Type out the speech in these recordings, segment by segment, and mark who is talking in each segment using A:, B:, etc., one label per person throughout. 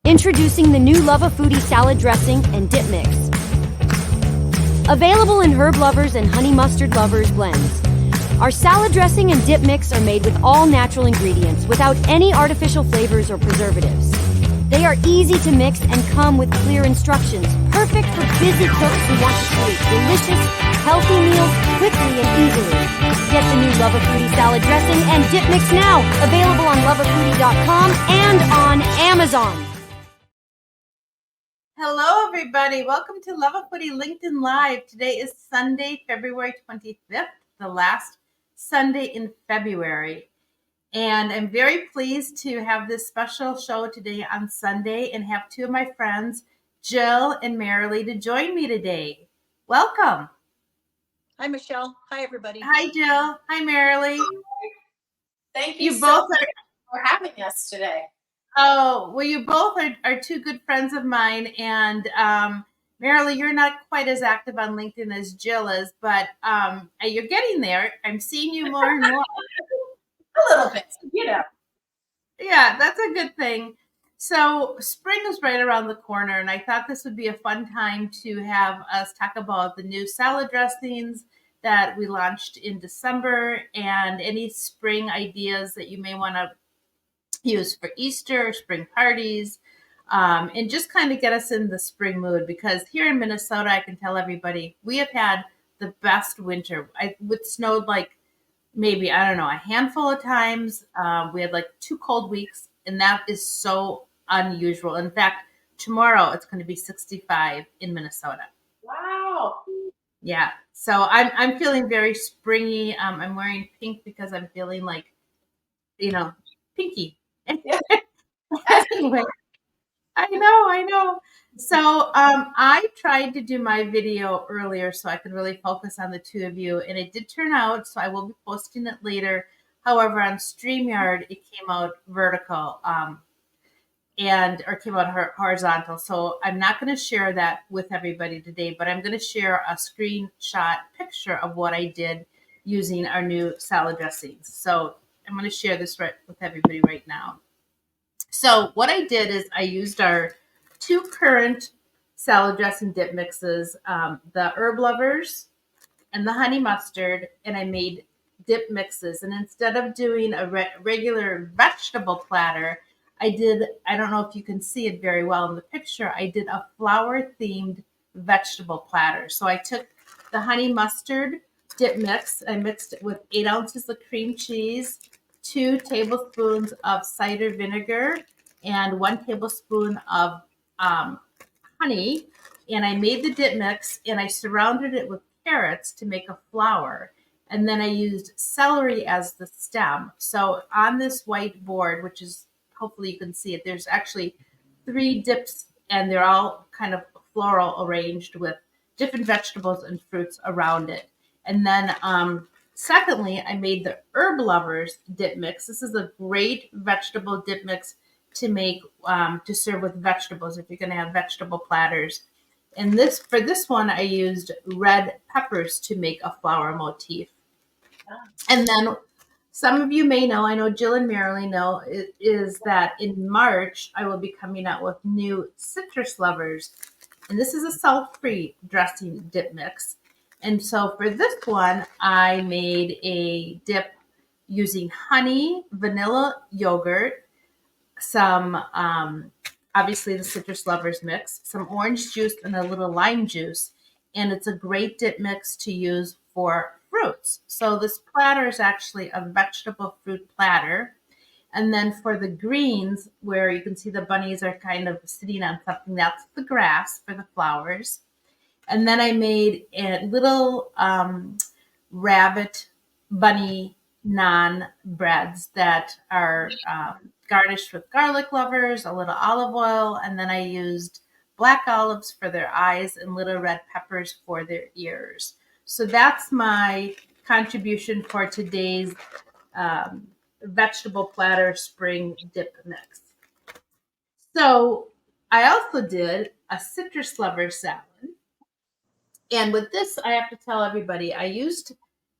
A: Introducing the new Luvafoodie salad dressing and dip mix. Available in herb lovers and honey mustard lovers blends. Our salad dressing and dip mix are made with all natural ingredients without any artificial flavors or preservatives. They are easy to mix and come with clear instructions, perfect for busy cooks who want to create delicious, healthy meals quickly and easily. Get the new Luvafoodie salad dressing and dip mix now, available on luvafoodie.com and on Amazon.
B: Hello, everybody. Welcome to Luvafoodie LinkedIn Live. Today is Sunday, February 25th, the last Sunday in February. And I'm very pleased to have this special show today on Sunday and have two of my friends, Jill and Marilee, to join me today. Welcome.
C: Hi, Michelle. Hi, everybody.
B: Hi, Jill. Hi, Marilee.
D: Thank you
B: both
D: much for having us today.
B: Oh, well, you both are two good friends of mine. And Marilee, you're not quite as active on LinkedIn as Jill is, but you're getting there. I'm seeing you more and more.
D: A little bit,
B: Yeah, that's a good thing. So spring is right around the corner, and I thought this would be a fun time to have us talk about the new salad dressings that we launched in December and any spring ideas that you may want to use for Easter, spring parties, and just kind of get us in the spring mood, because here in Minnesota, I can tell everybody, we have had the best winter. It snowed like maybe, I don't know, a handful of times. We had like 2 cold weeks, and that is so unusual. In fact, tomorrow it's going to be 65 in Minnesota.
D: Wow.
B: Yeah. So I'm feeling very springy. I'm wearing pink because I'm feeling like, pinky. Anyway, I know. So I tried to do my video earlier so I could really focus on the two of you, and it did turn out, so I will be posting it later. However, on StreamYard, it came out vertical or came out horizontal. So I'm not going to share that with everybody today, but I'm going to share a screenshot picture of what I did using our new salad dressings. So I'm going to share this with everybody right now. So what I did is I used our 2 current salad dressing dip mixes, the herb lovers and the honey mustard, and I made dip mixes. And instead of doing a regular vegetable platter, I don't know if you can see it very well in the picture, I did a flower-themed vegetable platter. So I took the honey mustard dip mix, I mixed it with 8 ounces of cream cheese, 2 tablespoons of cider vinegar, and 1 tablespoon of honey. And I made the dip mix, and I surrounded it with carrots to make a flour. And then I used celery as the stem. So on this white board, which is, hopefully you can see it, there's actually 3 dips, and they're all kind of floral arranged with different vegetables and fruits around it. And then secondly, I made the herb lovers dip mix. This is a great vegetable dip mix to make to serve with vegetables if you're going to have vegetable platters. And for this one, I used red peppers to make a flower motif. And then some of you may know, I know Jill and Marilee know, is that in March, I will be coming out with new citrus lovers. And this is a salt-free dressing dip mix. And so for this one, I made a dip using honey, vanilla yogurt, some, obviously the citrus lovers mix, some orange juice, and a little lime juice. And it's a great dip mix to use for fruits. So this platter is actually a vegetable fruit platter. And then for the greens, where you can see the bunnies are kind of sitting on something, that's the grass for the flowers. And then I made a little rabbit bunny naan breads that are garnished with garlic lovers, a little olive oil, and then I used black olives for their eyes and little red peppers for their ears. So that's my contribution for today's vegetable platter spring dip mix. So I also did a citrus lover salad. And with this, I have to tell everybody, I used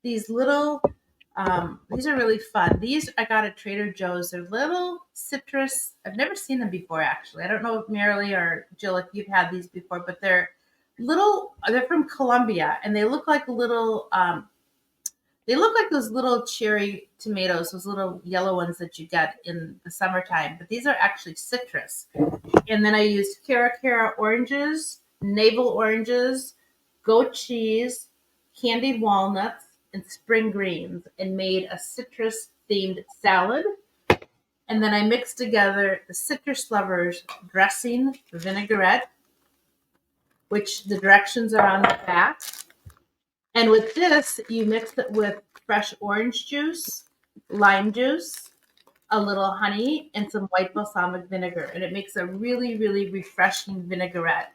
B: these little These are really fun. These I got at Trader Joe's. They're little citrus. I've never seen them before, actually. I don't know if Marilee or Jill, if you've had these before, but they're little. They're from Colombia, and they look like little. They look like those little cherry tomatoes, those little yellow ones that you get in the summertime. But these are actually citrus. And then I used Cara oranges, navel oranges, goat cheese, candied walnuts, and spring greens, and made a citrus themed salad. And then I mixed together the citrus lovers dressing vinaigrette, which the directions are on the back. And with this, you mix it with fresh orange juice, lime juice, a little honey, and some white balsamic vinegar. And it makes a really, really refreshing vinaigrette.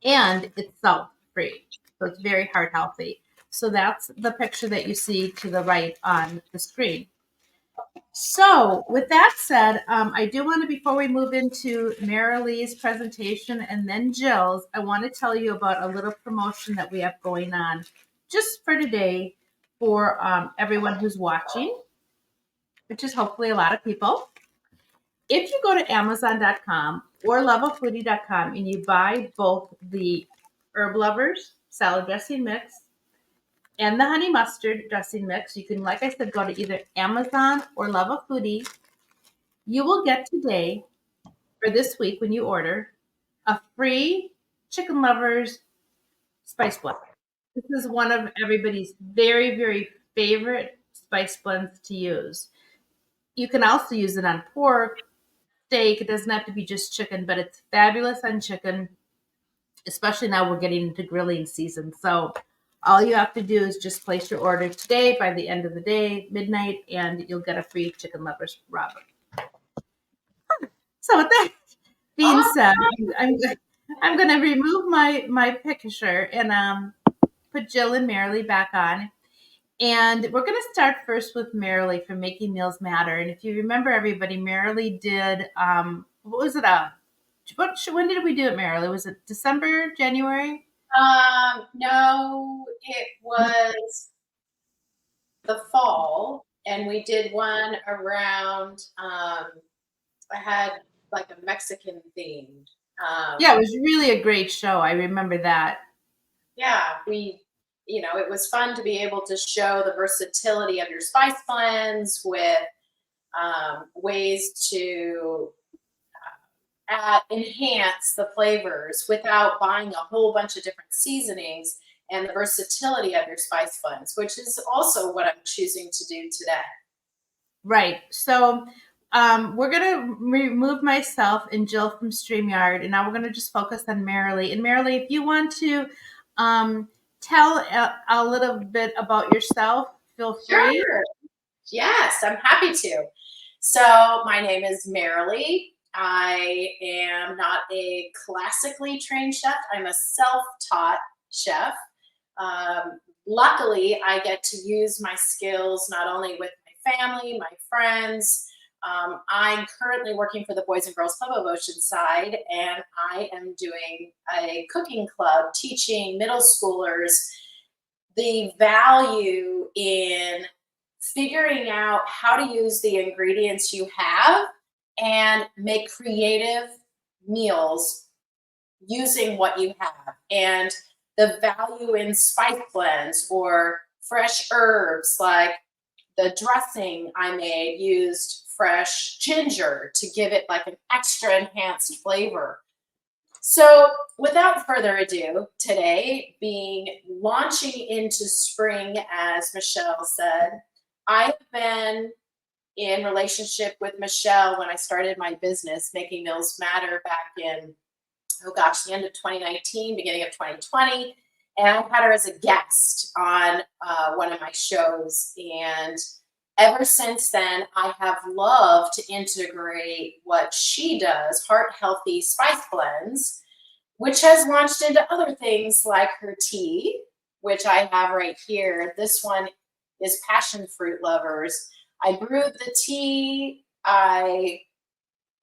B: And it's salt free. So it's very heart healthy. So that's the picture that you see to the right on the screen. So with that said, I do want to, before we move into Marilee's presentation and then Jill's, I want to tell you about a little promotion that we have going on just for today for everyone who's watching, which is hopefully a lot of people. If you go to Amazon.com or Luvafoodie.com and you buy both the Herb Lovers salad dressing mix and the honey mustard dressing mix, you can, like I said, go to either Amazon or Luvafoodie. You will get today, or this week when you order, a free Chicken Lovers spice blend. This is one of everybody's very, very favorite spice blends to use. You can also use it on pork, steak. It doesn't have to be just chicken, but it's fabulous on chicken, especially now we're getting into grilling season. So all you have to do is just place your order today by the end of the day, midnight, and you'll get a free Chicken Lovers rub. So with that being said, I'm going to remove my picture and put Jill and Marilee back on. And we're going to start first with Marilee from Making Meals Matter. And if you remember, everybody, Marilee did, what was it? When did we do it, Marilee? Was it December, January?
D: No, it was the fall, and we did one around. I had like a Mexican themed.
B: Yeah, it was really a great show. I remember that.
D: Yeah, it was fun to be able to show the versatility of your spice blends with ways to enhance the flavors without buying a whole bunch of different seasonings, and the versatility of your spice blends, which is also what I'm choosing to do today.
B: Right. So we're going to remove myself and Jill from StreamYard, and now we're going to just focus on Marilee. And Marilee, if you want to tell a little bit about yourself, feel free.
D: Sure. Yes, I'm happy to. So my name is Marilee. I am not a classically trained chef. I'm a self-taught chef. Luckily, I get to use my skills not only with my family, my friends. I'm currently working for the Boys and Girls Club of Oceanside, and I am doing a cooking club teaching middle schoolers the value in figuring out how to use the ingredients you have and make creative meals using what you have, and the value in spice blends or fresh herbs. Like the dressing I made used fresh ginger to give it like an extra enhanced flavor. So without further ado, today being launching into spring, as Michelle said, I've been in relationship with Michelle when I started my business, Making Meals Matter, back in, the end of 2019, beginning of 2020. And I had her as a guest on one of my shows. And ever since then, I have loved to integrate what she does, heart healthy spice blends, which has launched into other things like her tea, which I have right here. This one is Passion Fruit Lovers. I brewed the tea, I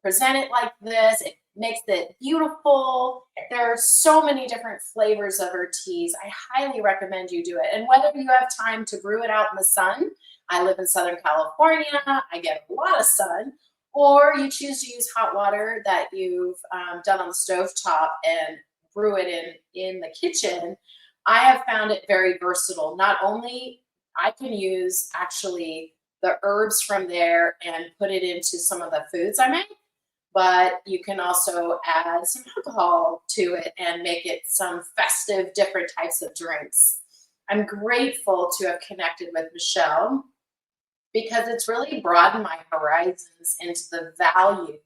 D: present it like this. It makes it beautiful. There are so many different flavors of her teas. I highly recommend you do it. And whether you have time to brew it out in the sun, I live in Southern California, I get a lot of sun, or you choose to use hot water that you've done on the stove top and brew it in the kitchen, I have found it very versatile. Not only I can use actually the herbs from there and put it into some of the foods I make, but you can also add some alcohol to it and make it some festive, different types of drinks. I'm grateful to have connected with Michelle because it's really broadened my horizons into the value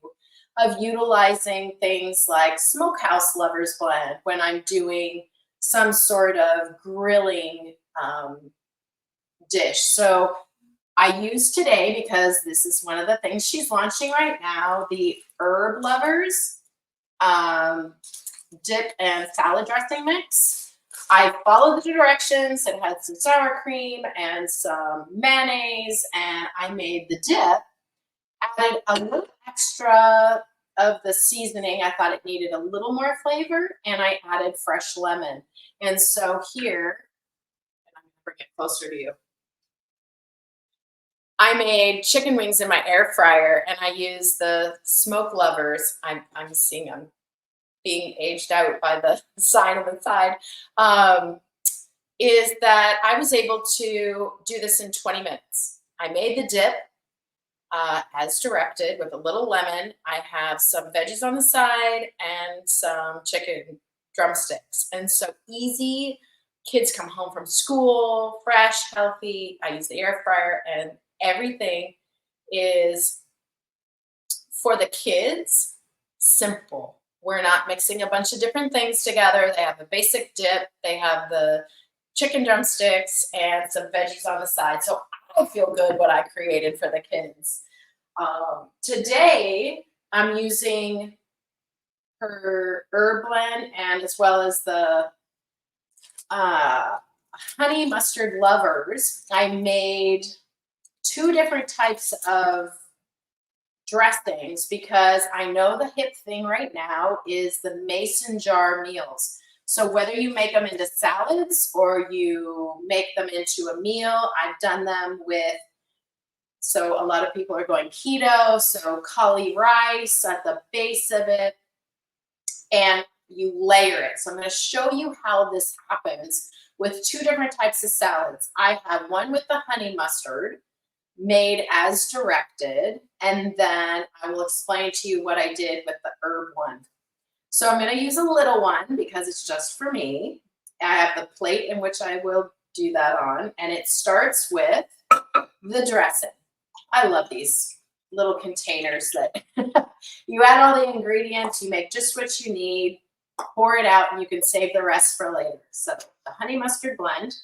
D: of utilizing things like Smokehouse Lovers Blend when I'm doing some sort of grilling dish. So I use today, because this is one of the things she's launching right now, the Herb Lovers dip and salad dressing mix. I followed the directions. It had some sour cream and some mayonnaise, and I made the dip, added a little extra of the seasoning. I thought it needed a little more flavor, and I added fresh lemon. And so here, and I'm gonna bring it closer to you, I made chicken wings in my air fryer, and I used the Smoke Lovers. I'm seeing them being aged out by the sign on the side. Is that I was able to do this in 20 minutes. I made the dip as directed with a little lemon. I have some veggies on the side and some chicken drumsticks. And so easy. Kids come home from school, fresh, healthy. I use the air fryer, and everything is, for the kids, simple. We're not mixing a bunch of different things together. They have a basic dip. They have the chicken drumsticks and some veggies on the side. So I feel good what I created for the kids. Today, I'm using her herb blend and as well as the honey mustard lovers. I made 2 different types of dressings because I know the hip thing right now is the mason jar meals. So whether you make them into salads or you make them into a meal, I've done them with, so a lot of people are going keto, so cauli rice at the base of it, and you layer it. So I'm going to show you how this happens with 2 different types of salads. I have one with the honey mustard made as directed, and then I will explain to you what I did with the herb one. So I'm going to use a little one because it's just for me. I have the plate in which I will do that on, and it starts with the dressing. I love these little containers that you add all the ingredients, you make just what you need, pour it out, and you can save the rest for later. So the honey mustard blend,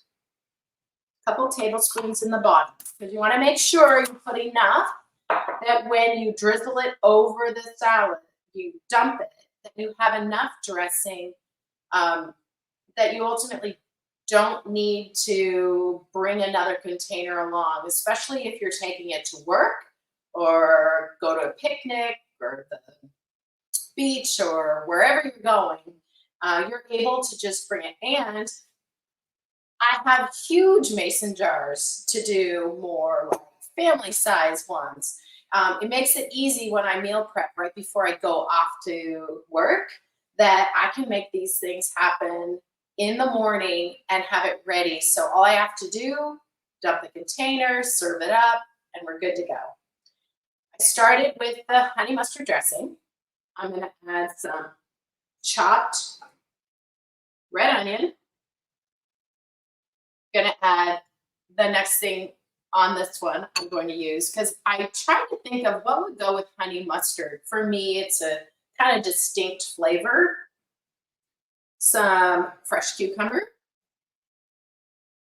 D: a couple tablespoons in the bottom, because you want to make sure you put enough that when you drizzle it over the salad, you dump it, that you have enough dressing that you ultimately don't need to bring another container along, especially if you're taking it to work or go to a picnic or the beach or wherever you're going. You're able to just bring it. And I have huge mason jars to do more like family size ones. It makes it easy when I meal prep right before I go off to work that I can make these things happen in the morning and have it ready. So all I have to do, dump the container, serve it up, and we're good to go. I started with the honey mustard dressing. I'm going to add some chopped red onion. I'm going to add the next thing on this one I'm going to use, because I tried to think of what would go with honey mustard. For me, it's a kind of distinct flavor. Some fresh cucumber.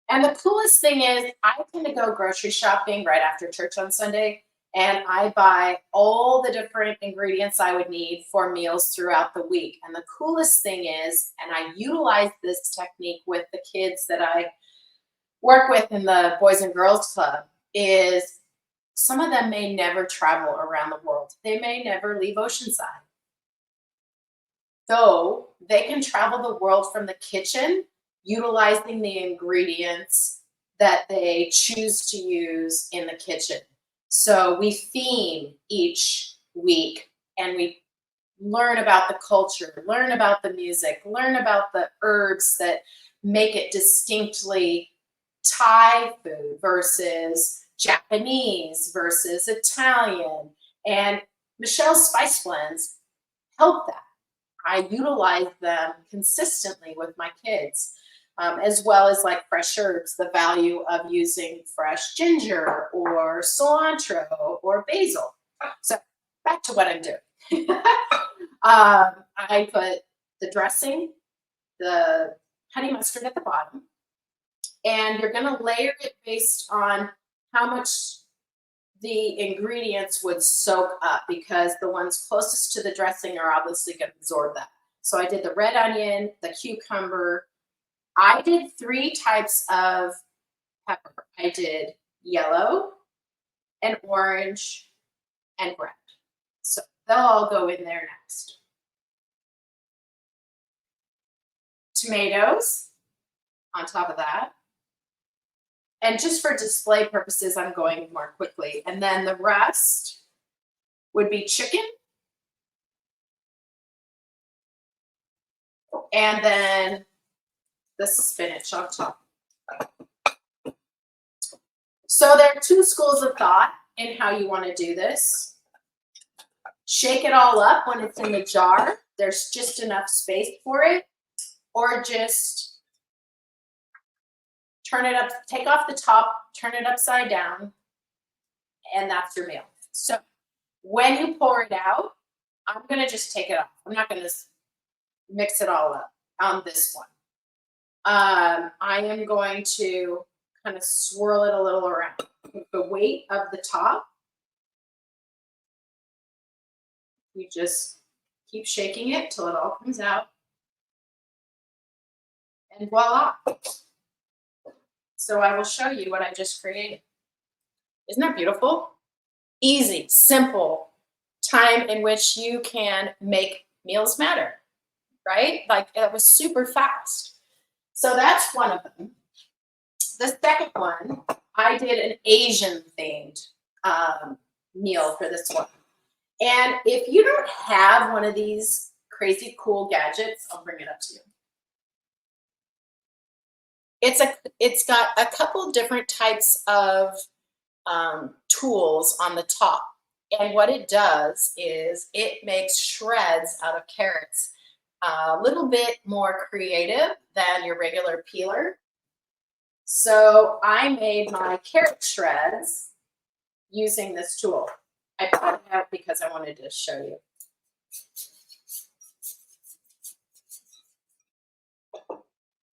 D: And the coolest thing is I tend to go grocery shopping right after church on Sunday, and I buy all the different ingredients I would need for meals throughout the week. And the coolest thing is, and I utilize this technique with the kids that I work with in the Boys and Girls Club, is some of them may never travel around the world. They may never leave Oceanside. though they can travel the world from the kitchen utilizing the ingredients that they choose to use in the kitchen. So we theme each week and we learn about the culture, learn about the music, learn about the herbs that make it distinctly Thai food versus Japanese versus Italian. And Michelle's spice blends help that. I utilize them consistently with my kids, as well as like fresh herbs, the value of using fresh ginger or cilantro or basil. So back to what I'm doing. I put the dressing, the honey mustard at the bottom, and you're gonna layer it based on how much the ingredients would soak up, because the ones closest to the dressing are obviously gonna absorb that. So I did the red onion, the cucumber. I did 3 types of pepper. I did yellow and orange and red. So they'll all go in there next. Tomatoes on top of that. And just for display purposes, I'm going more quickly. And then the rest would be chicken. And then the spinach on top. So there are 2 schools of thought in how you want to do this. Shake it all up when it's in the jar. There's just enough space for it. Or just turn it up, take off the top, turn it upside down, and that's your meal. So when you pour it out, I'm gonna just take it off. I'm not gonna mix it all up on this one. I am going to kind of swirl it a little around. The weight of the top, you just keep shaking it till it all comes out. And voila. So I will show you what I just created. Isn't that beautiful? Easy, simple, time in which you can make meals matter, right? Like it was super fast. So that's one of them. The second one, I did an Asian themed meal for this one. And if you don't have one of these crazy cool gadgets, I'll bring it up to you. It's got a couple different types of tools on the top. And what it does is it makes shreds out of carrots a little bit more creative than your regular peeler. So I made my carrot shreds using this tool. I brought it out because I wanted to show you.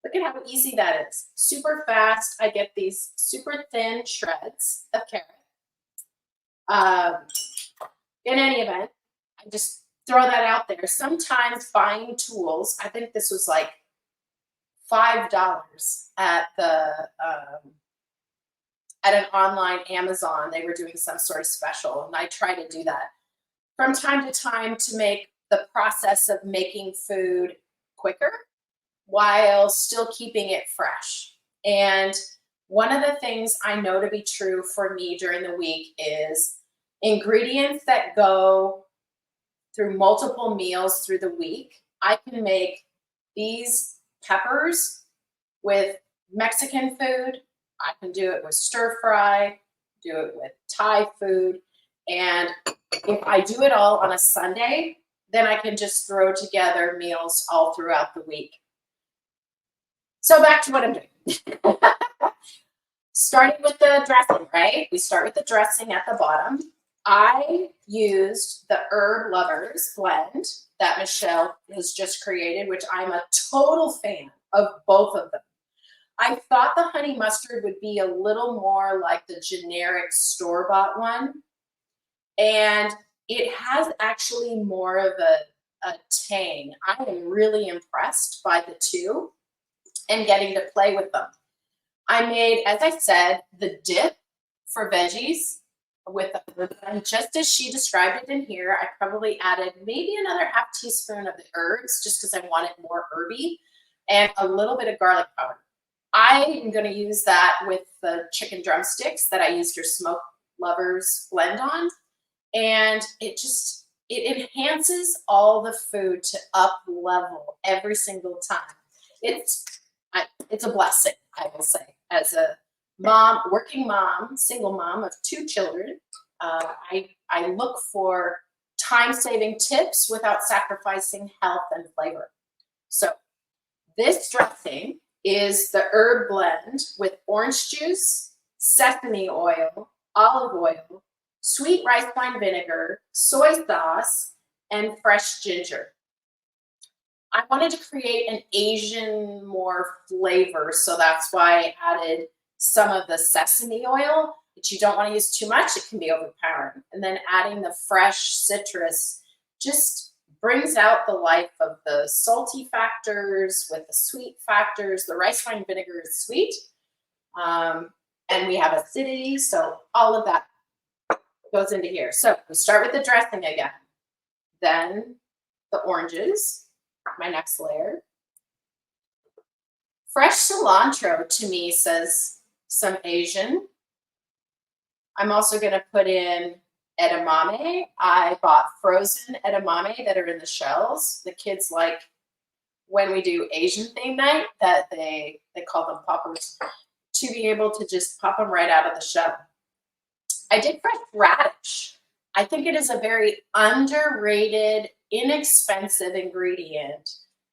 D: Look at how easy that is. Super fast. I get these super thin shreds of carrot. In any event, I just throw that out there. Sometimes buying tools, I think this was like $5 at the at an online Amazon. They were doing some sort of special, and I try to do that from time to time to make the process of making food quicker while still keeping it fresh. And one of the things I know to be true for me during the week is ingredients that go through multiple meals through the week. I can make these peppers with Mexican food. I can do it with stir fry, do it with Thai food. And if I do it all on a Sunday, then I can just throw together meals all throughout the week. So back to what I'm doing. Starting with the dressing, right? We start with the dressing at the bottom. I used the Herb Lovers blend that Michelle has just created, which I'm a total fan of both of them. I thought the honey mustard would be a little more like the generic store-bought one. And it has actually more of a tang. I am really impressed by the two and getting to play with them. I made, as I said, the dip for veggies. with the herb blend, just as she described it in here. I probably added maybe another half teaspoon of the herbs just because I want it more herby, and a little bit of garlic powder. I'm going to use that with the chicken drumsticks that I used your Smoke Lovers blend on, and it enhances all the food to up level every single time. It's a blessing, I will say, as a mom, working mom, single mom of 2 children. I look for time-saving tips without sacrificing health and flavor. So this dressing is the herb blend with orange juice, sesame oil, olive oil, sweet rice wine vinegar, soy sauce, and fresh ginger. I wanted to create an Asian more flavor, so that's why I added some of the sesame oil, but you don't want to use too much, it can be overpowering. And then adding the fresh citrus just brings out the life of the salty factors with the sweet factors. The rice wine vinegar is sweet, and we have acidity, so all of that goes into here. So we start with the dressing again, then the oranges, my next layer. Fresh cilantro to me says some Asian. I'm also going to put in edamame. I bought frozen edamame that are in the shells. The kids like when we do Asian theme night that they call them poppers, to be able to just pop them right out of the shell. I did fresh radish. I think it is a very underrated, inexpensive ingredient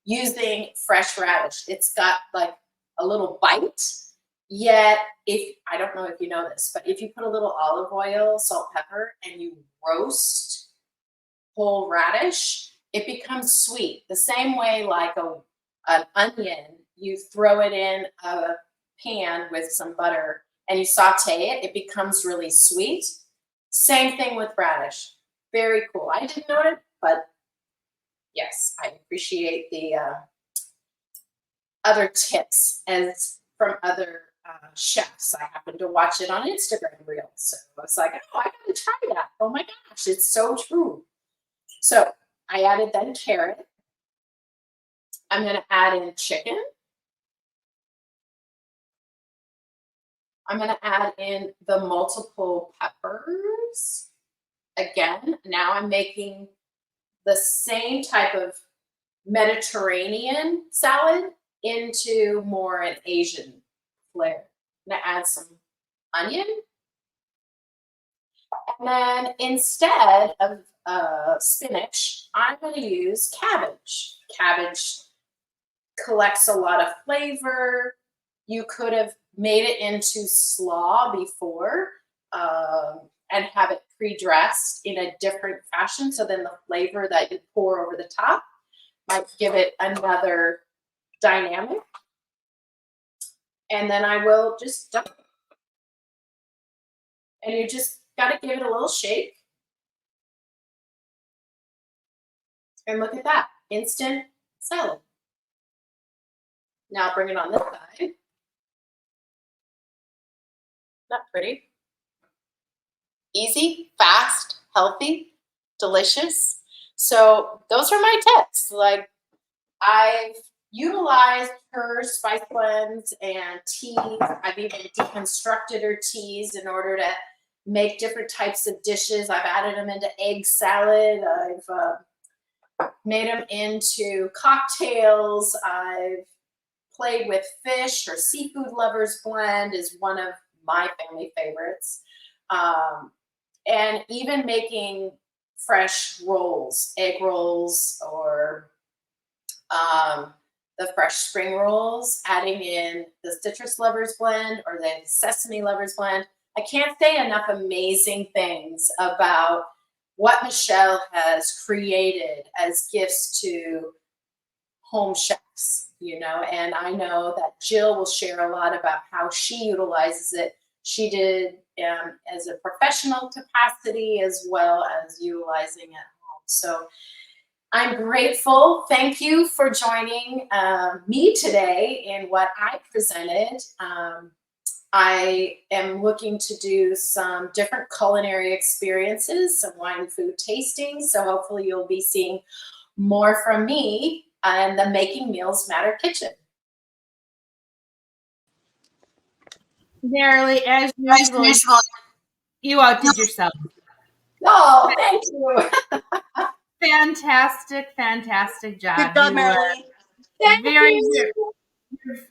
D: using fresh radish. It's got like a little bite, yet I don't know if you know this, but if you put a little olive oil, salt, pepper, and you roast whole radish, it becomes sweet. The same way like an onion, you throw it in a pan with some butter and you saute it, it becomes really sweet. Same thing with radish. Very cool. I didn't know it, but yes, I appreciate the other tips as from other chefs. I happened to watch it on Instagram Reels. So I was like, oh, I gotta try that. Oh my gosh, it's so true. So I added then carrot. I'm gonna add in chicken. I'm going to add in the multiple peppers. Again, now I'm making the same type of Mediterranean salad into more an Asian flair. I'm going to add some onion. And then instead of spinach, I'm going to use cabbage. Cabbage collects a lot of flavor. You could have made it into slaw before and have it pre-dressed in a different fashion. So then the flavor that you pour over the top might give it another dynamic. And then I will just dump it. And you just got to give it a little shake. And look at that, instant salad. Now bring it on this side. Not pretty. Easy, fast, healthy, delicious. So those are my tips. Like I've utilized her spice blends and teas. I've even deconstructed her teas in order to make different types of dishes. I've added them into egg salad. I've made them into cocktails. I've played with fish. Her seafood lovers blend is one of my family favorites. And even making fresh rolls, egg rolls, or the fresh spring rolls, adding in the citrus lovers blend or the sesame lovers blend. I can't say enough amazing things about what Michelle has created as gifts to home chefs, you know, and I know that Jill will share a lot about how she utilizes it. She did as a professional capacity as well as utilizing at home. So I'm grateful. Thank you for joining me today in what I presented. I am looking to do some different culinary experiences, some wine and food tastings. So hopefully you'll be seeing more from me in the Making Meals Matter kitchen.
B: Marilee, as usual, you outdid yourself.
D: Oh, thank you.
B: Fantastic job.
C: Good job,
B: You are
C: Marilee.
D: Thank
B: very,
D: you.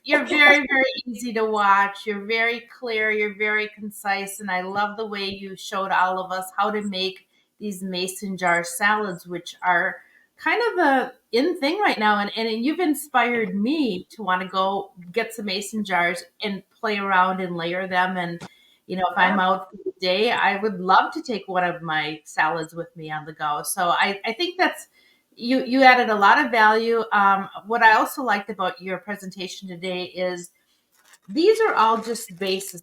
B: you're very, very easy to watch. You're very clear. You're very concise. And I love the way you showed all of us how to make these mason jar salads, which are kind of a in thing right now. And you've inspired me to want to go get some mason jars and play around and layer them. And, if I'm out for the day, I would love to take one of my salads with me on the go. So I think that's you added a lot of value. What I also liked about your presentation today is these are all just basic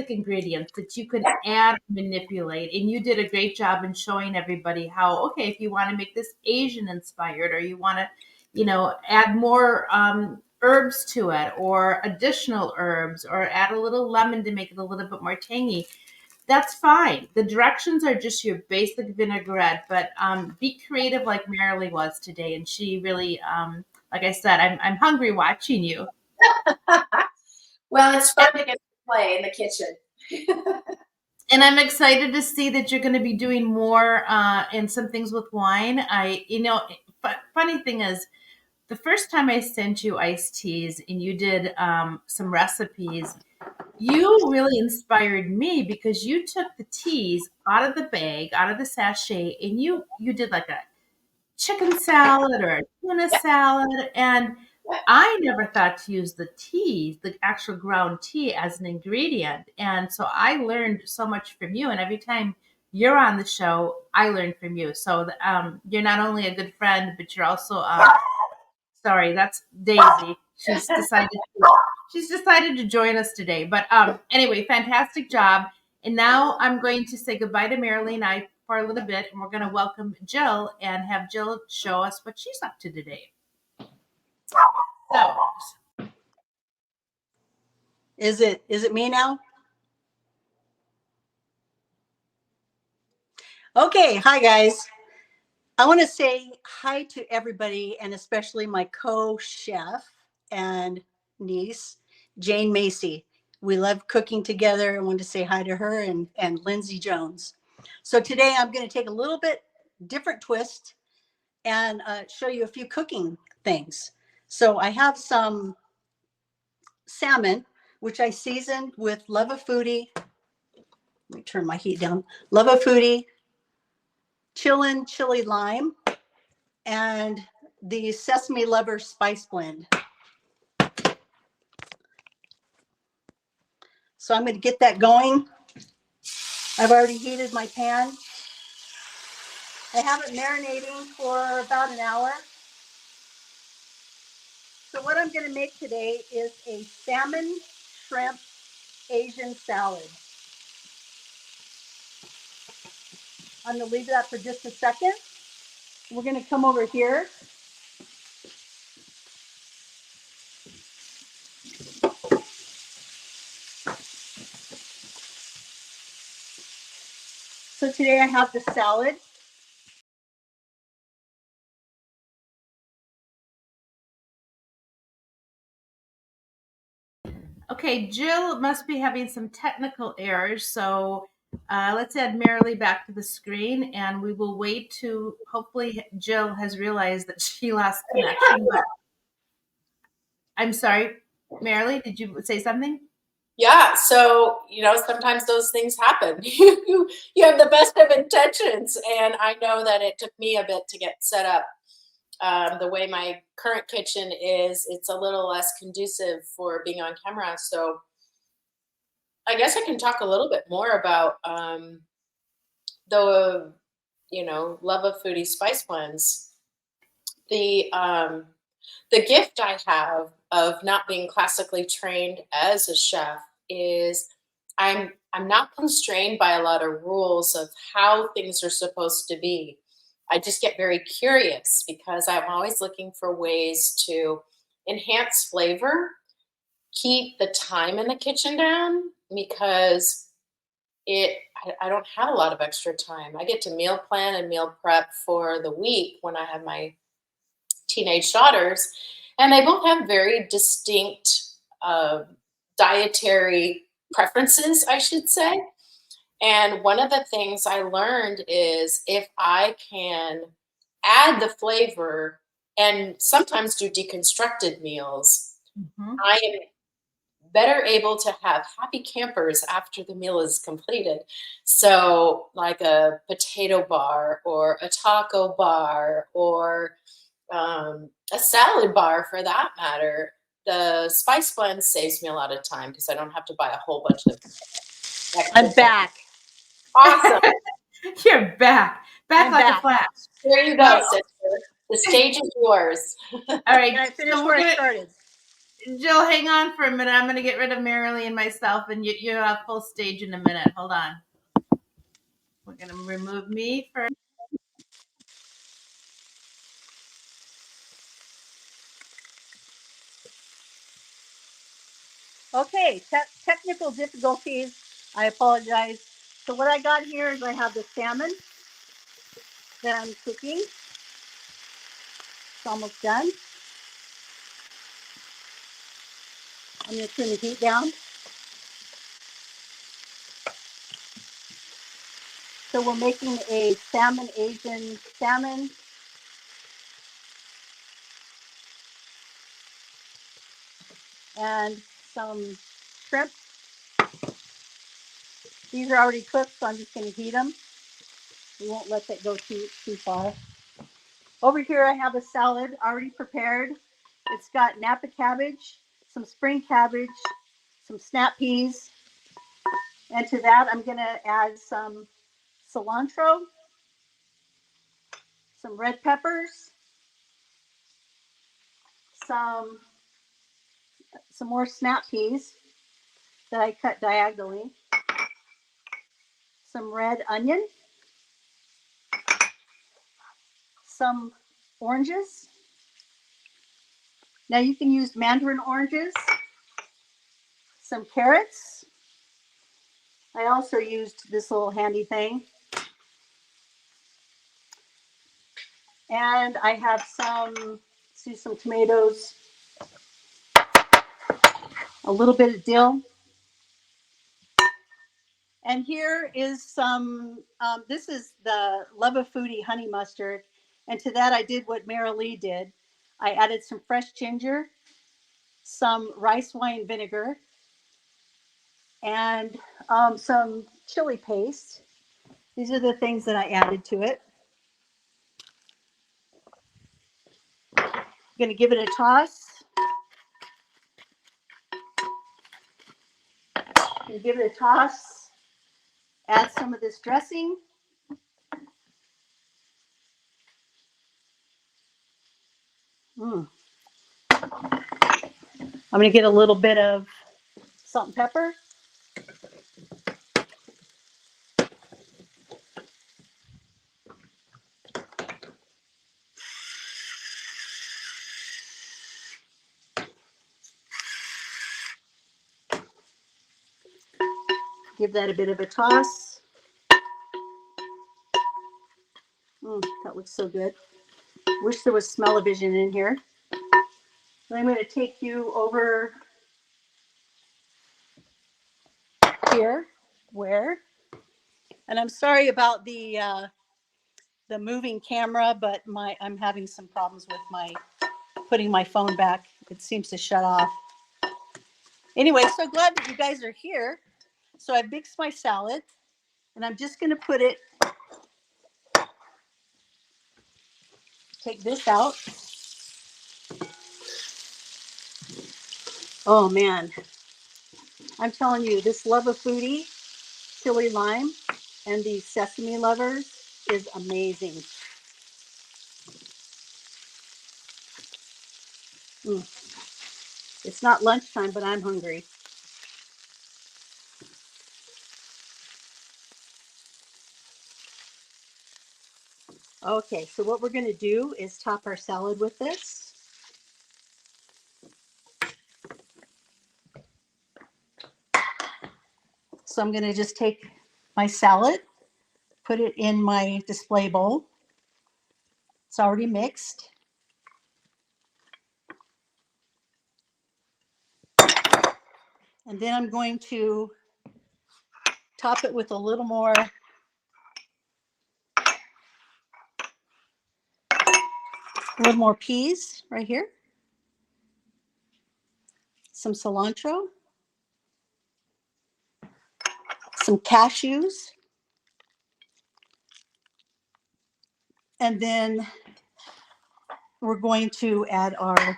B: ingredients that you could add, manipulate, and you did a great job in showing everybody how. Okay, if you want to make this Asian inspired, or you want to, add more herbs to it, or additional herbs, or add a little lemon to make it a little bit more tangy, that's fine. The directions are just your basic vinaigrette, but be creative like Marilee was today. And she really, like I said, I'm hungry watching you.
D: Well, it's fun to get to play in the kitchen.
B: And I'm excited to see that you're going to be doing more in some things with wine. Funny thing is, the first time I sent you iced teas and you did some recipes, you really inspired me because you took the teas out of the bag, out of the sachet, and you did like a chicken salad or a tuna salad. And I never thought to use the tea, the actual ground tea, as an ingredient. And so I learned so much from you. And every time you're on the show, I learn from you. So you're not only a good friend, but you're also sorry, that's Daisy. She's decided to join us today. But anyway, fantastic job. And now I'm going to say goodbye to Marilee and I for a little bit, and we're going to welcome Jill and have Jill show us what she's up to today. So,
C: Is it me now? Okay, hi guys. I want to say hi to everybody, and especially my co-chef and niece, Jane Macy. We love cooking together. I want to say hi to her and Lindsay Jones. So today I'm going to take a little bit different twist and show you a few cooking things. So I have some salmon, which I seasoned with Luvafoodie. Let me turn my heat down. Luvafoodie, chillin' chili lime, and the Sesame Lover Spice Blend. So I'm going to get that going. I've already heated my pan. I have it marinating for about an hour. So what I'm going to make today is a salmon shrimp Asian salad. I'm going to leave that for just a second. We're going to come over here. So today I have the salad.
B: okay, Jill must be having some technical errors. So let's add Marilee back to the screen, and we will wait to hopefully Jill has realized that she lost connection. But I'm sorry, Marilee, did you say something?
D: Yeah, so sometimes those things happen. You have the best of intentions, and I know that it took me a bit to get set up. The way my current kitchen is, it's a little less conducive for being on camera. So I guess I can talk a little bit more about the Luvafoodie spice blends. The gift I have of not being classically trained as a chef is I'm not constrained by a lot of rules of how things are supposed to be. I just get very curious because I'm always looking for ways to enhance flavor keep the time in the kitchen down because I don't have a lot of extra time. I get to meal plan and meal prep for the week when I have my teenage daughters, and they both have very distinct uh, dietary preferences, I should say. And one of the things I learned is if I can add the flavor and sometimes do deconstructed meals,
B: Mhm.
D: I am better able to have happy campers after the meal is completed. So, like a potato bar or a taco bar or a salad bar for that matter. The spice blend saves me a lot of time because I don't have to buy a whole bunch of extra
C: I'm
D: things.
C: back.
D: Awesome.
B: You're back. Back
C: I'm
B: like a
C: back.
B: flash.
D: There you
B: Well,
D: go, sister. The stage is yours.
B: all right.
C: I finished
B: So
C: where
B: we're
C: I
B: gonna,
C: started.
B: Jill, hang on for a minute. I'm gonna get rid of Marilee and myself, and you have full stage in a minute. Hold on. We're gonna remove me for.
C: Okay, technical difficulties. I apologize. So what I got here is I have the salmon that I'm cooking. It's almost done. I'm going to turn the heat down. So we're making a salmon Asian salmon. And some shrimp. These are already cooked, so I'm just going to heat them. We won't let that go too far. Over here I have a salad already prepared. It's got Napa cabbage, some spring cabbage, some snap peas, and to that I'm going to add some cilantro, some red peppers, some more snap peas that I cut diagonally, some red onion, some oranges. Now you can use mandarin oranges, some carrots. I also used this little handy thing. And I have some tomatoes, a little bit of dill. And here is this is the Luvafoodie honey mustard. And to that I did what Marilee did. I added some fresh ginger, some rice wine vinegar, and some chili paste. These are the things that I added to it. I'm gonna give it a toss. Give it a toss. Add some of this dressing. I'm gonna get a little bit of salt and pepper. Give that a bit of a toss. That looks so good. Wish there was smell-o-vision in here. Then I'm going to take you over here, and I'm sorry about the moving camera, but I'm having some problems with my putting my phone back. It seems to shut off. Anyway, so glad that you guys are here. So I mixed my salad, and I'm just going to take this out. Oh man, I'm telling you, this Luvafoodie chili lime and these sesame lovers is amazing. It's not lunchtime, but I'm hungry. Okay, so what we're going to do is top our salad with this. So I'm going to just take my salad, put it in my display bowl. It's already mixed. And then I'm going to top it with a little more peas right here. Some cilantro. Some cashews. And then we're going to add our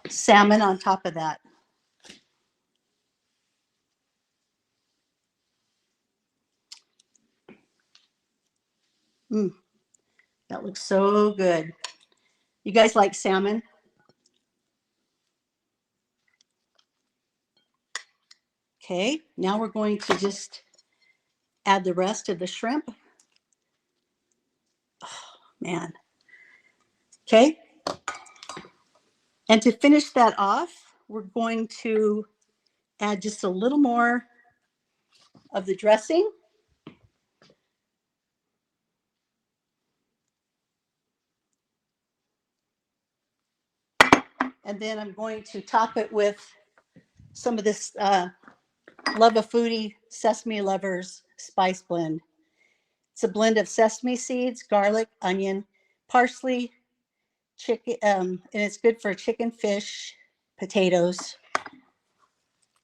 C: salmon on top of that. That looks so good. You guys like salmon? Okay, now we're going to just add the rest of the shrimp. Oh, man. Okay. And to finish that off, we're going to add just a little more of the dressing. And then I'm going to top it with some of this Luvafoodie Sesame Lovers Spice Blend. It's a blend of sesame seeds, garlic, onion, parsley, chicken, and it's good for chicken, fish, potatoes.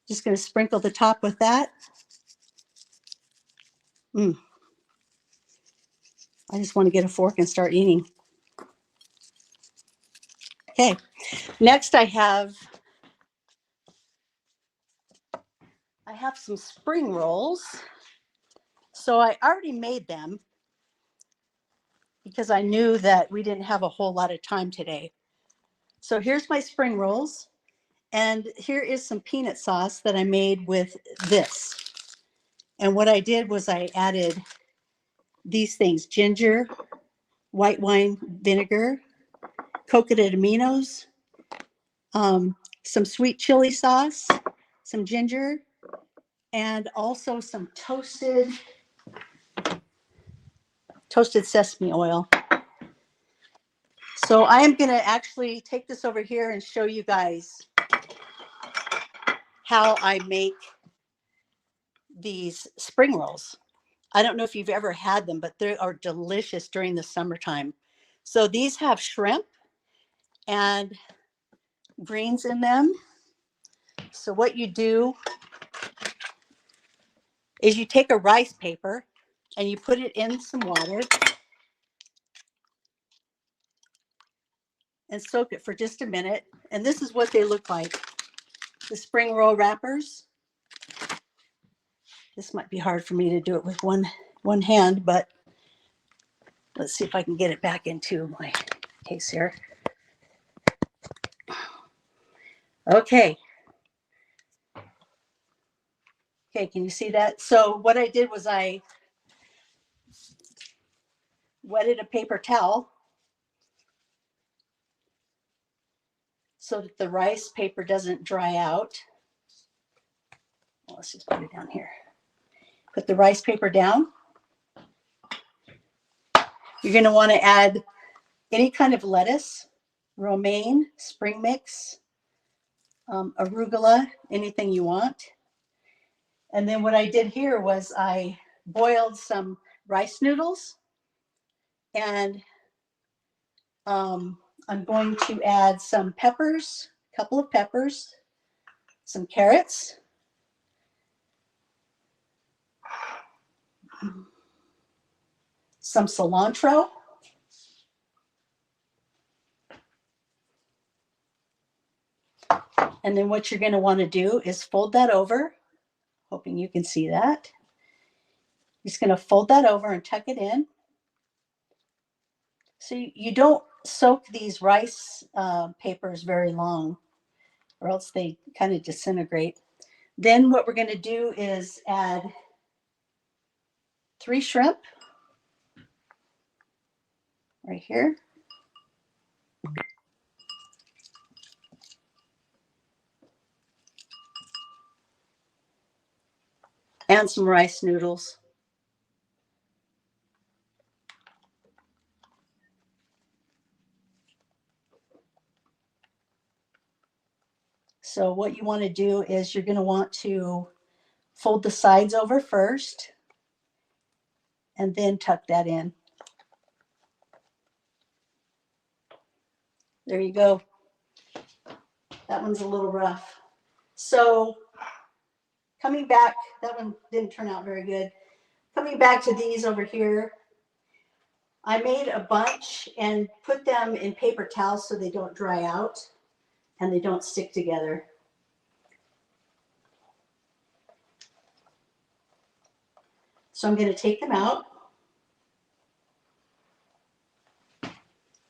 C: Just going to sprinkle the top with that. I just want to get a fork and start eating. Okay, next I have some spring rolls. So I already made them because I knew that we didn't have a whole lot of time today. So here's my spring rolls. And here is some peanut sauce that I made with this. And what I did was I added these things: ginger, white wine vinegar, coconut aminos, some sweet chili sauce, some ginger, and also some toasted sesame oil. So I am going to actually take this over here and show you guys how I make these spring rolls. I don't know if you've ever had them, but they are delicious during the summertime. So these have shrimp and greens in them. So what you do is you take a rice paper and you put it in some water and soak it for just a minute. And this is what they look like, the spring roll wrappers. This might be hard for me to do it with one hand, but let's see if I can get it back into my case here. Okay. Okay, can you see that? So what I did was I wetted a paper towel so that the rice paper doesn't dry out. Well, let's just put it down here. Put the rice paper down. You're going to want to add any kind of lettuce, romaine, spring mix, arugula, anything you want. And then what I did here was I boiled some rice noodles, and I'm going to add some peppers, a couple of peppers, some carrots, some cilantro, and then what you're going to want to do is fold that over, hoping you can see that. You're just going to fold that over and tuck it in. So you don't soak these rice papers very long, or else they kind of disintegrate. Then what we're going to do is add 3 shrimp right here. and some rice noodles. So what you want to do is you're going to want to fold the sides over first and then tuck that in. There you go. That one's a little rough. So coming back, that one didn't turn out very good. Coming back to these over here, I made a bunch and put them in paper towels so they don't dry out and they don't stick together. So I'm going to take them out,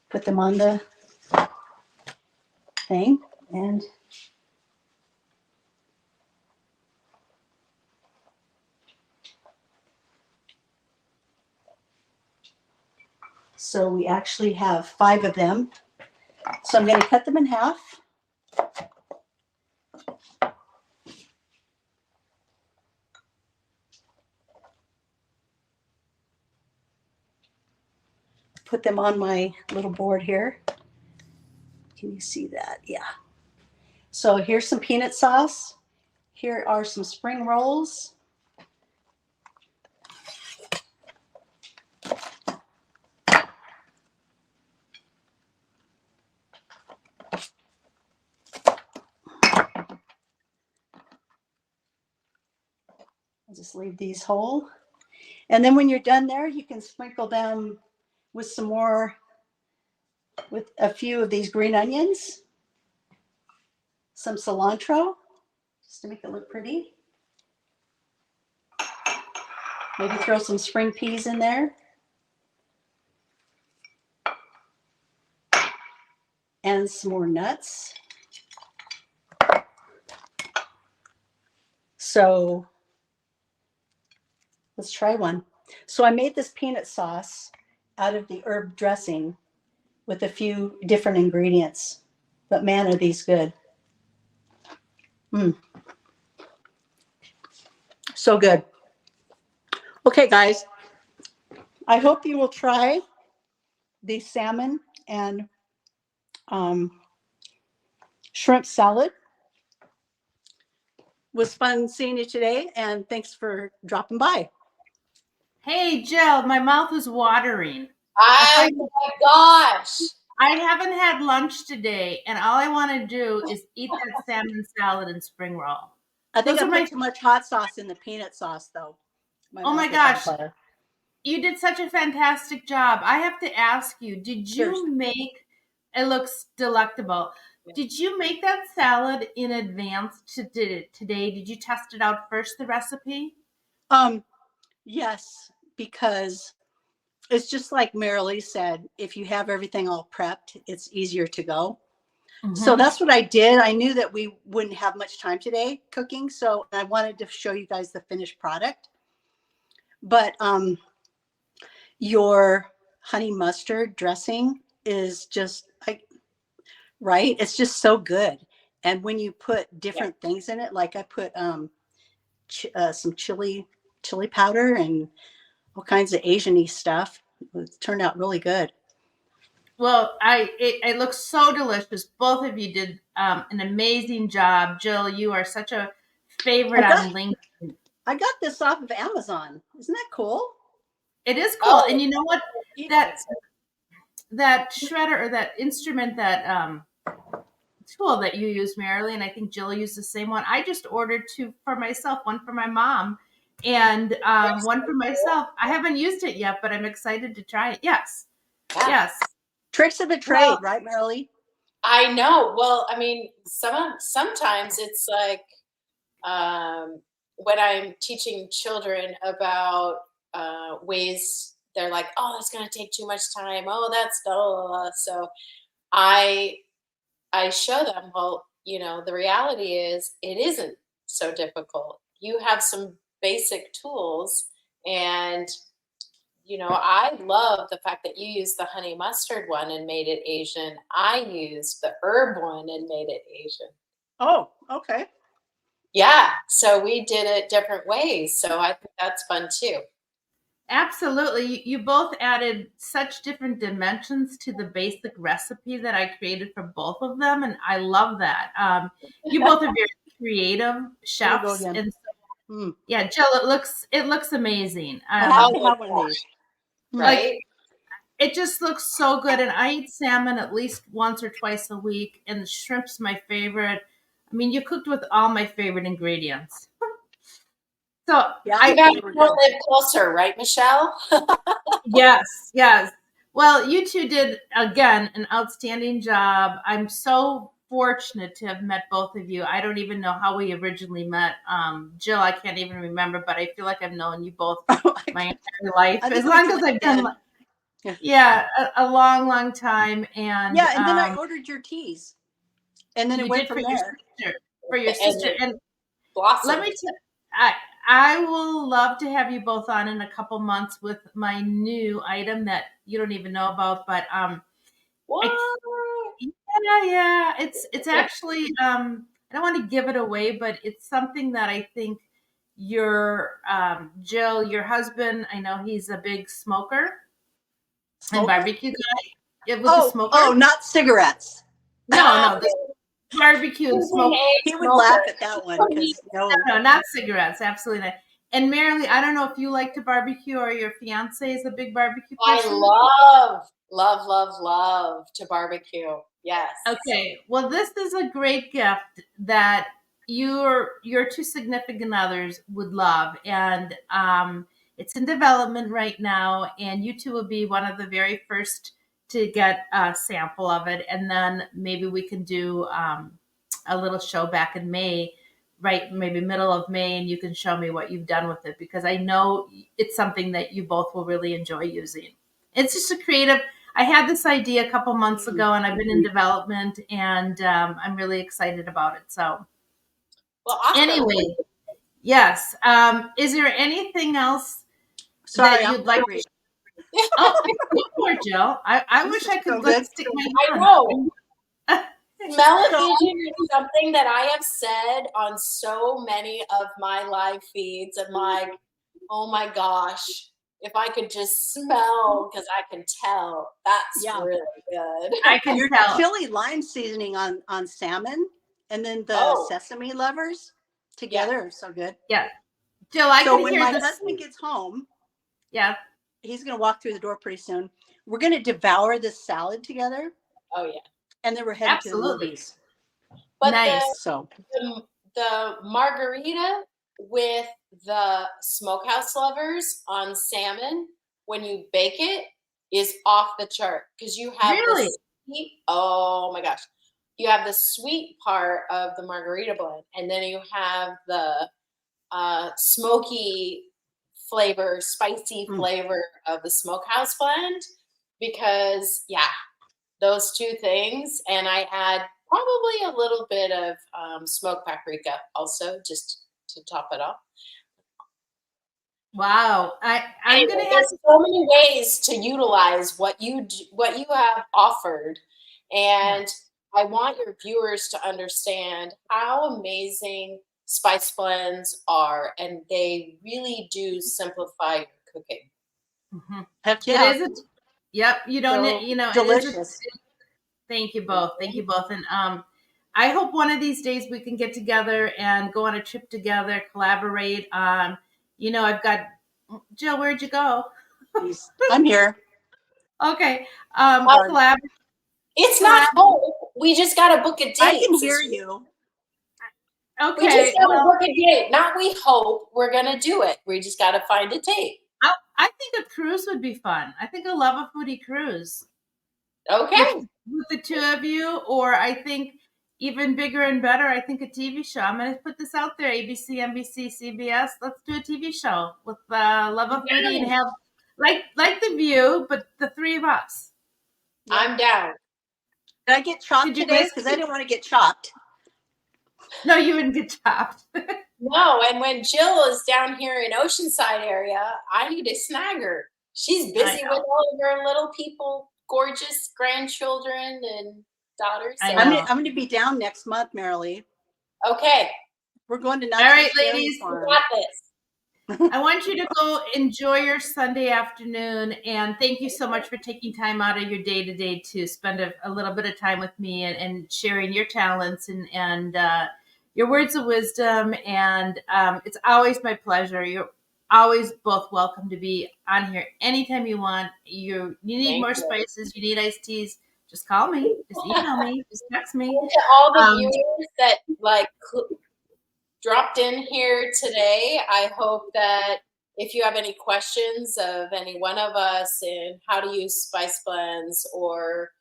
C: put them on the thing, and so we actually have 5 of them. So I'm going to cut them in half. Put them on my little board here. Can you see that? Yeah. So here's some peanut sauce. Here are some spring rolls. I'll just leave these whole. And then when you're done there, you can sprinkle them with some more, with a few of these green onions, some cilantro, just to make it look pretty. Maybe throw some spring peas in there. And some more nuts. So let's try one. So I made this peanut sauce out of the herb dressing with a few different ingredients. But man, are these good. So good. Okay, guys. I hope you will try the salmon and shrimp salad. It was fun seeing you today, and thanks for dropping by.
B: Hey, Jill, my mouth is watering.
D: Oh my gosh.
B: I haven't had lunch today, and all I want to do is eat that salmon salad and spring roll.
C: I think
B: Those
C: I
B: are
C: put
B: my-
C: too much hot sauce in the peanut sauce, though.
B: Oh my
C: mouth is on
B: gosh.
C: fire.
B: You did such a fantastic job. I have to ask you, did you
C: Cheers.
B: make, it looks delectable. Did you make that salad in advance today? Did you test it out first, the recipe?
C: Yes, because it's just like Marilee said, if you have everything all prepped, it's easier to go. So that's what I did. I knew that we wouldn't have much time today cooking, so I wanted to show you guys the finished product. But your honey mustard dressing is just like, right? It's just so good. And when you put different things in it, like I put some chili powder and all kinds of Asian-y stuff, it turned out really good.
B: Well, it looks so delicious. Both of you did an amazing job. Jill, you are such a favorite on LinkedIn.
C: I got this off of Amazon. Isn't that cool?
B: It is cool.
D: Oh,
B: And you know what? That shredder or that instrument, that tool that you use, Marilyn, and I think Jill used the same one. I just ordered 2 for myself, one for my mom and one for myself. I haven't used it yet, but I'm excited to try it. Yes. Yes.
C: Tricks of the trade, right, Marilee?
D: I know. Well, I mean, sometimes it's like when I'm teaching children about ways, they're like, "Oh, that's going to take too much time. Oh, that's dull." So I show them, well, the reality is it isn't so difficult. You have some basic tools, and I love the fact that you used the honey mustard one and made it Asian. I used the herb one and made it Asian.
C: Oh, okay.
D: Yeah, so we did it different ways. So I think that's fun too.
B: Absolutely. You both added such different dimensions to the basic recipe that I created for both of them. And I love that. You both are very creative
C: Here we go
B: chefs.
C: again.
B: And
C: Mm.
B: yeah, Jill, it looks amazing.
C: I have
D: Oh
C: to
D: my
C: have one of
D: gosh,
C: these.
B: Like
D: right?
B: it just looks so good. And I eat salmon at least once or twice a week, and the shrimp's my favorite. I mean, you cooked with all my favorite ingredients. So
C: Yeah,
D: Too
B: I
D: bad
C: they
D: you
C: were
D: don't
C: good.
D: live closer, right, Michelle?
B: yes. Well, you two did again an outstanding job. I'm so fortunate to have met both of you. I don't even know how we originally met. Jill, I can't even remember, but I feel like I've known you both my entire life.
C: I
B: As
C: think it was
B: long as I've done,
C: LinkedIn. Yeah.
B: yeah, a long time. And
C: Yeah, and then I ordered your teas, and then it
B: you
C: went
B: did
C: from there.
B: for your
D: And
B: sister.
D: it
B: And let
D: blossomed.
B: me tell I will love to have you both on in a couple months with my new item that you don't even know about, but
D: What?
B: I yeah. It's actually I don't want to give it away, but it's something that I think your Jill, your husband, I know he's a big smoker and
C: Smoker?
B: barbecue guy. It was a smoker?
C: Oh, not cigarettes.
B: No,
D: No,
B: this barbecue and
D: using
B: smoke.
D: a
C: He would
D: smoker.
C: laugh at that one because no.
B: No, not cigarettes. Absolutely not. And Marilee, I don't know if you like to barbecue or your fiance is a big barbecue
D: I
B: person.
D: love to barbecue. Yes.
B: Okay, well, this is a great gift that your two significant others would love, and it's in development right now. And you two will be one of the very first to get a sample of it, and then maybe we can do a little show back in May, right? Maybe middle of May, and you can show me what you've done with it because I know it's something that you both will really enjoy using. It's just a creative. I had this idea a couple months ago, and I've been in development, and I'm really excited about it. So,
D: Well, awesome.
B: anyway, yes. Is there anything else
C: Sorry,
B: that
C: I'm
B: you'd like
C: hungry.
B: to? Oh, poor Jill. I
C: This
B: wish
C: is
B: I
C: so
B: could like
C: good.
B: stick my
D: I
B: hand.
D: know.
C: So,
D: Smell-o-vision is something that I have said on so many of my live feeds. I'm like, oh my gosh, if I could just smell, because I can tell, that's
C: yeah,
D: really good.
B: I can
C: your
B: tell.
C: chili lime seasoning on salmon, and then the
D: Oh,
C: sesame lovers
D: yeah.
C: together are so good.
B: Yeah, Jill, I
C: So
B: could
C: when
B: hear
C: my
B: this.
C: husband gets home,
B: Yeah.
C: he's going to walk through the door pretty soon. We're going to devour this salad together,
D: Oh, yeah.
C: and then we're headed to the
B: Absolutely.
C: movies.
D: But
B: Nice.
C: So
D: the margarita with the smokehouse lovers on salmon, when you bake it, is off the chart because you have
B: Really?
D: the sweet, oh my gosh, you have the sweet part of the margarita blend, and then you have the smoky flavor, spicy flavor of the smokehouse blend. Because yeah, those two things, and I add probably a little bit of smoked paprika also, just to top it off.
B: Wow. I'm
D: Anyway,
B: gonna have
D: there's so many ways to utilize what what you have offered, and I want your viewers to understand how amazing spice blends are, and they really do simplify your cooking.
B: Mhm.
C: heck
B: It
C: yeah,
B: is a yep. You don't
C: so
B: you know it is a
C: delicious.
B: thank you both. Thank you both. And I hope one of these days we can get together and go on a trip together, collaborate. I've got Jill. Where'd you go?
C: I'm here.
B: Okay.
C: Sorry.
D: It's not
B: Collab.
D: hope. We just got to book a
C: I
D: date.
C: can hear you.
D: We just
B: Okay.
D: got to
B: Well,
D: book a date. Not we hope we're going to do it. We just got to find a date.
B: I think a cruise would be fun. I think a Luvafoodie cruise
D: Okay.
B: with the two of you, or I think even bigger and better. I think a TV show. I'm going to put this out there: ABC, NBC, CBS. Let's do a TV show with Luvafoodie and have like The View, but the three of us.
D: I'm down.
C: Did I get chopped
B: Did you
C: today?
B: guys?
C: Because I didn't want to get chopped.
B: No, you wouldn't get chopped.
D: No, and when Jill is down here in Oceanside area, I need to snag her. She's busy with all of her little people, gorgeous grandchildren and daughters.
B: I
D: So
B: know.
C: I'm going to be down next month, Marilee.
D: okay.
C: We're going to
B: All right,
C: Natchez Dairy
B: ladies.
C: Farm.
D: Got this.
B: I want you to go enjoy your Sunday afternoon, and thank you so much for taking time out of your day to day to spend a little bit of time with me and sharing your talents and your words of wisdom. And it's always my pleasure. You're always both welcome to be on here anytime you want. You need
D: Thank
B: more
D: you.
B: spices, you need iced teas, just call me, just email me, just text me.
D: And to all the
B: Um,
D: viewers that dropped in here today, I hope that if you have any questions of any one of us in how to use spice blends or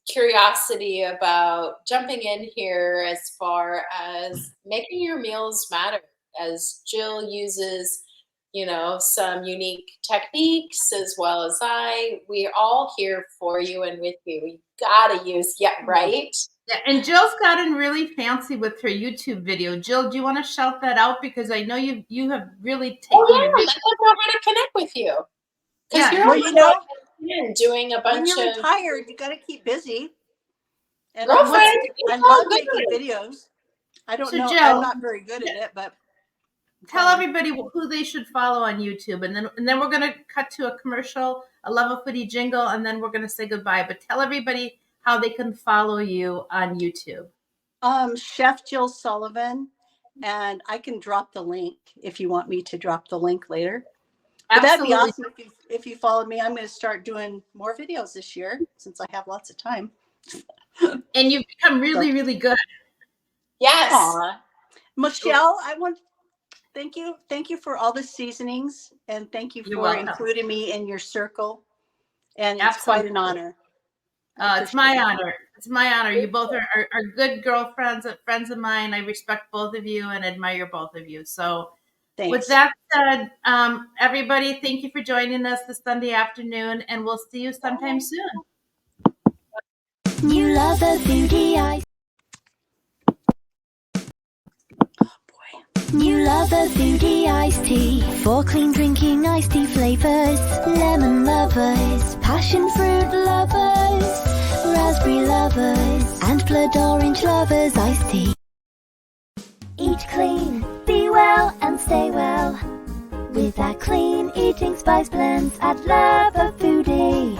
D: curiosity about jumping in here as far as making your meals matter, as Jill uses, some unique techniques as well as we're all here for you and with you. You gotta use, right?
B: Yeah, and Jill's gotten really fancy with her YouTube video. Jill, do you want to shout that out? Because I know you have really taken
D: Oh
B: your
D: yeah,
B: video.
D: let them know how to connect with you. Because
B: Yeah,
D: you're
C: Well,
D: doing a
C: when
D: bunch
C: you're
D: of
C: retired, you got to keep busy. And
D: girlfriend.
C: I love making videos. I don't
B: So,
C: know.
B: Jill,
C: I'm not very good at it, but
B: tell everybody who they should follow on YouTube, and then we're gonna cut to a commercial, a Luvafoodie jingle, and then we're gonna say goodbye. But tell everybody how they can follow you on YouTube.
C: Chef Jill Sullivan, and I can drop the link if you want me to drop the link later. But that'd be
B: Absolutely.
C: awesome if you follow me. I'm going to start doing more videos this year since I have lots of time.
B: And you've become really, really good.
D: Yes.
C: Aw. Michelle, I want thank you for all the seasonings, and thank you
B: You're
C: for
B: welcome.
C: including me in your circle. And it's
B: Absolutely.
C: quite an honor.
B: It's my honor. It's my honor. You both are good girlfriends, friends of mine. I respect both of you and admire both of you. So
C: Thanks.
B: with that said, everybody, thank you for joining us this Sunday afternoon, and we'll see you sometime soon.
A: You love a foodie ice. You love a foodie iced tea. 4 clean drinking iced tea flavors. Lemon lovers, passion fruit lovers, raspberry lovers, and blood orange lovers iced tea. Eat clean, be well, and stay well with our clean eating spice blends at Luvafoodie.